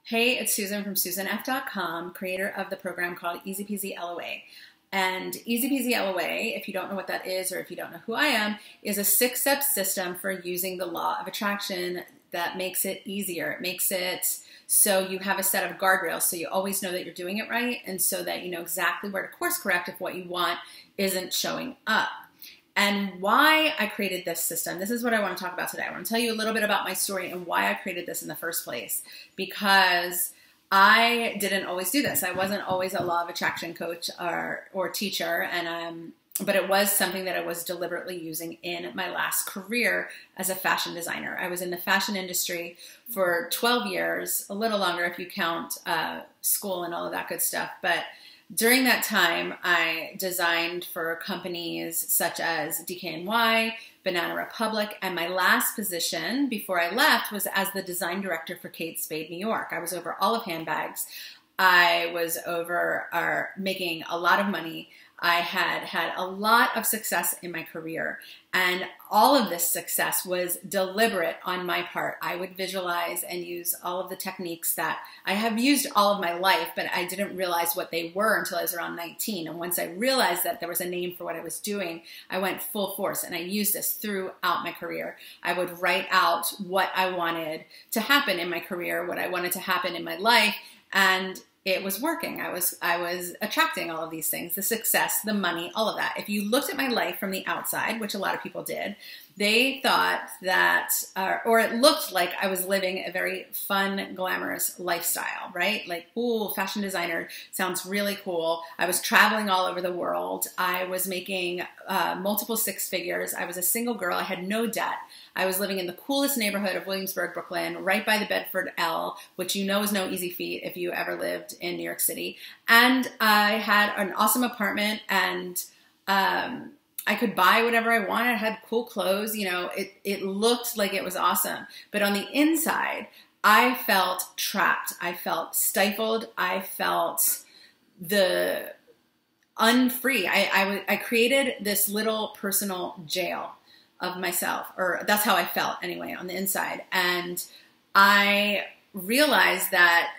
Hey, it's Susan from SusanF.com, creator of the program called Easy Peasy LOA. And Easy Peasy LOA, if you don't know what that is or if you don't know who I am, is a 6-step system for using the law of attraction that makes it easier. It makes it so you have a set of guardrails so you always know that you're doing it right and so that you know exactly where to course correct if what you want isn't showing up. And why I created this system, this is what I want to talk about today. I want to tell you a little bit about my story and why I created this in the first place. Because I didn't always do this. I wasn't always a law of attraction coach or teacher, but it was something that I was deliberately using in my last career as a fashion designer. I was in the fashion industry for 12 years, a little longer if you count school and all of that good stuff. But during that time, I designed for companies such as DKNY, Banana Republic, and my last position before I left was as the design director for Spade, New York. I was over all of handbags. I was over making a lot of money. I had had a lot of success in my career, and all of this success was deliberate on my part. I would visualize and use all of the techniques that I have used all of my life, but I didn't realize what they were until I was around 19. And once I realized that there was a name for what I was doing, I went full force, and I used this throughout my career. I would write out what I wanted to happen in my career, what I wanted to happen in my life, and it was working. I was attracting all of these things, the success, the money, all of that. If you looked at my life from the outside, which a lot of people did, they thought that, or it looked like I was living a very fun, glamorous lifestyle, right? Like, ooh, fashion designer sounds really cool. I was traveling all over the world. I was making multiple 6 figures. I was a single girl. I had no debt. I was living in the coolest neighborhood of Williamsburg, Brooklyn, right by the Bedford L, which you know is no easy feat if you ever lived in New York City. And I had an awesome apartment, and I could buy whatever I wanted. I had cool clothes. You know, it looked like it was awesome. But on the inside, I felt trapped. I felt stifled. I felt unfree. I created this little personal jail of myself, or that's how I felt anyway on the inside. And I realized that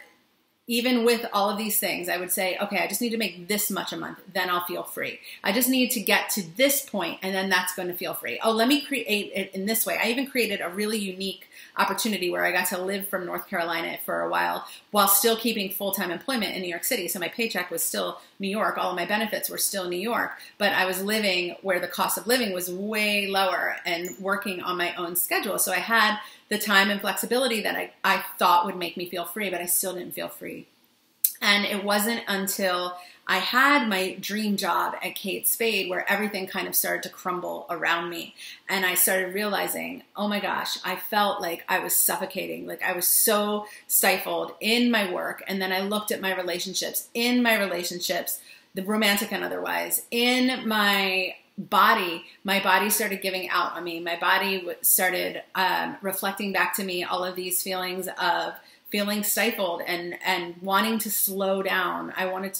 even with all of these things, I would say, okay, I just need to make this much a month, then I'll feel free. I just need to get to this point, and then that's going to feel free. Oh, let me create it in this way. I even created a really unique opportunity where I got to live from North Carolina for a while still keeping full-time employment in New York City. So my paycheck was still New York. All of my benefits were still New York, but I was living where the cost of living was way lower and working on my own schedule. So I had the time and flexibility that I thought would make me feel free, but I still didn't feel free. And it wasn't until I had my dream job at Spade where everything kind of started to crumble around me. And I started realizing, oh my gosh, I felt like I was suffocating. Like I was so stifled in my work. And then I looked at my relationships, the romantic and otherwise, in my body started giving out on me. My body started reflecting back to me all of these feelings of feeling stifled and wanting to slow down.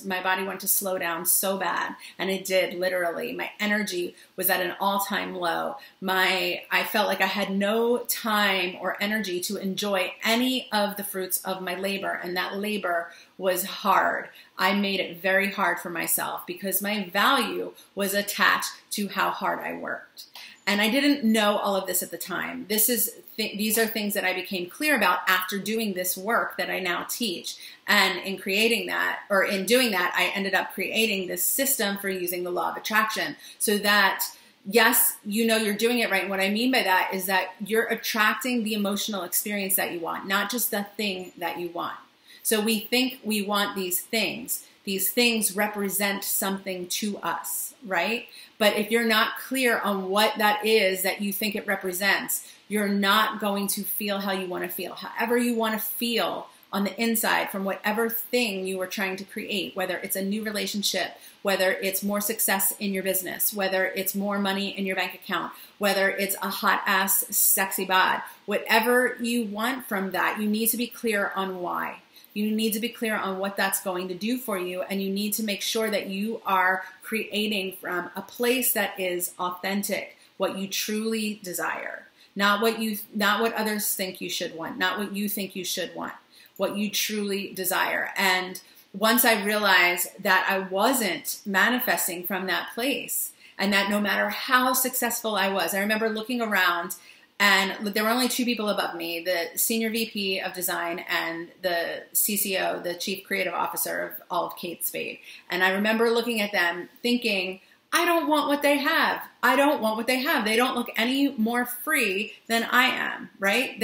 My body wanted to slow down so bad, and it did, literally. My energy was at an all-time low. I felt like I had no time or energy to enjoy any of the fruits of my labor, and that labor was hard. I made it very hard for myself because my value was attached to how hard I worked. And I didn't know all of this at the time. These are things that I became clear about after doing this work that I now teach. And in doing that, I ended up creating this system for using the law of attraction so that, yes, you know you're doing it right. And what I mean by that is that you're attracting the emotional experience that you want, not just the thing that you want. So we think we want these things. These things represent something to us, right? But if you're not clear on what that is that you think it represents, you're not going to feel how you want to feel. However you want to feel on the inside from whatever thing you are trying to create, whether it's a new relationship, whether it's more success in your business, whether it's more money in your bank account, whether it's a hot ass sexy bod, whatever you want from that, you need to be clear on why. You need to be clear on what that's going to do for you, and you need to make sure that you are creating from a place that is authentic, what you truly desire, not what others think you should want, not what you think you should want. what you truly desire. And once I realized that I wasn't manifesting from that place, and that no matter how successful I was, I remember looking around and there were only two people above me, the senior VP of design and the CCO, the chief creative officer of all of Spade. And I remember looking at them thinking, I don't want what they have. I don't want what they have. They don't look any more free than I am, right?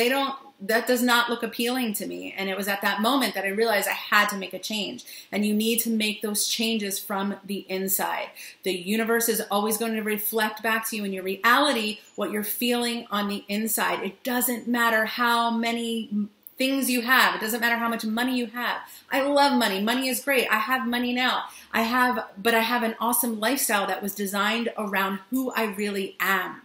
That does not look appealing to me. And it was at that moment that I realized I had to make a change. And you need to make those changes from the inside. The universe is always going to reflect back to you in your reality what you're feeling on the inside. It doesn't matter how many things you have. It doesn't matter how much money you have. I love money. Money is great. I have money now. But I have an awesome lifestyle that was designed around who I really am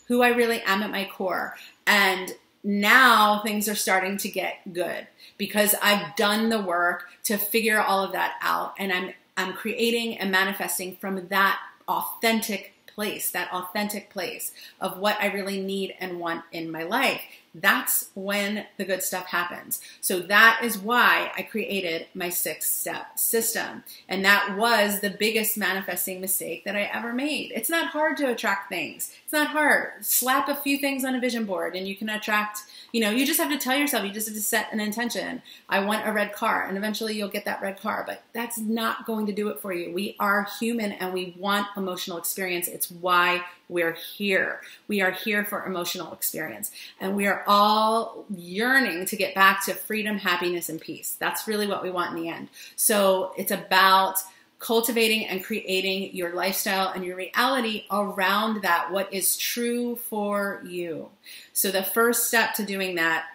at my core. And now things are starting to get good because I've done the work to figure all of that out, and I'm creating and manifesting from that authentic place of what I really need and want in my life. That's when the good stuff happens. So that is why I created my 6-step system. And that was the biggest manifesting mistake that I ever made. It's not hard to attract things. It's not hard. Slap a few things on a vision board and you can attract, you just have to tell yourself, you just have to set an intention. I want a red car, and eventually you'll get that red car, but that's not going to do it for you. We are human and we want emotional experience. It's why we're here. We are here for emotional experience. And we are all yearning to get back to freedom, happiness, and peace. That's really what we want in the end. So it's about cultivating and creating your lifestyle and your reality around that, what is true for you. So the first step to doing that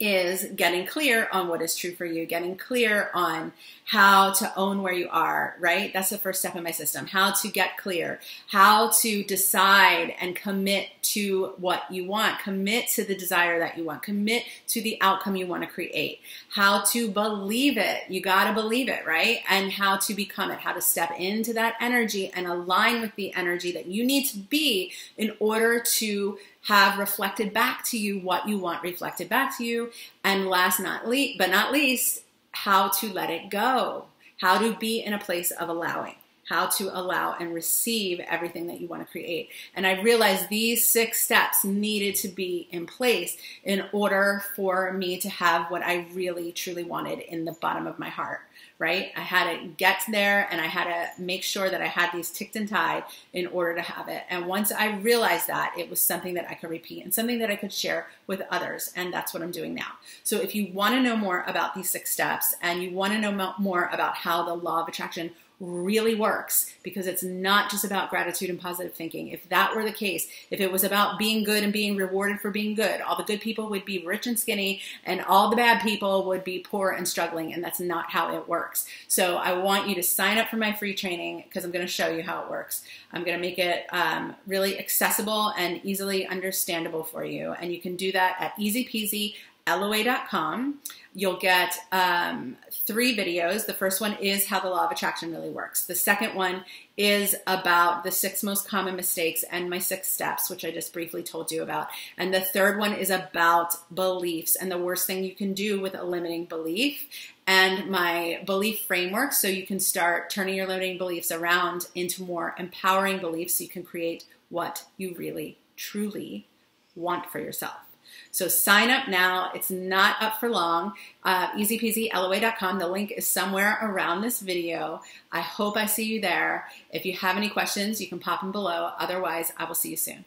is getting clear on what is true for you, getting clear on how to own where you are, right? That's the first step in my system, how to get clear, how to decide and commit to what you want, commit to the desire that you want, commit to the outcome you want to create, how to believe it. You got to believe it, right? And how to become it, how to step into that energy and align with the energy that you need to be in order to have reflected back to you what you want reflected back to you. And last but not least, how to let it go, how to be in a place of allowing, how to allow and receive everything that you want to create. And I realized these 6 steps needed to be in place in order for me to have what I really, truly wanted in the bottom of my heart, right? I had to get there and I had to make sure that I had these ticked and tied in order to have it. And once I realized that, it was something that I could repeat and something that I could share with others. And that's what I'm doing now. So if you want to know more about these 6 steps and you want to know more about how the law of attraction really works, because it's not just about gratitude and positive thinking. If that were the case, if it was about being good and being rewarded for being good, all the good people would be rich and skinny and all the bad people would be poor and struggling, and that's not how it works. So I want you to sign up for my free training because I'm going to show you how it works. I'm going to make it really accessible and easily understandable for you, and you can do that at easypeasyloa.com. You'll get 3 videos. The first one is how the law of attraction really works. The second one is about the 6 most common mistakes and my 6 steps, which I just briefly told you about. And the third one is about beliefs and the worst thing you can do with a limiting belief and my belief framework, so you can start turning your limiting beliefs around into more empowering beliefs so you can create what you really, truly want for yourself. So sign up now. It's not up for long. easypeasyloa.com. The link is somewhere around this video. I hope I see you there. If you have any questions, you can pop them below. Otherwise, I will see you soon.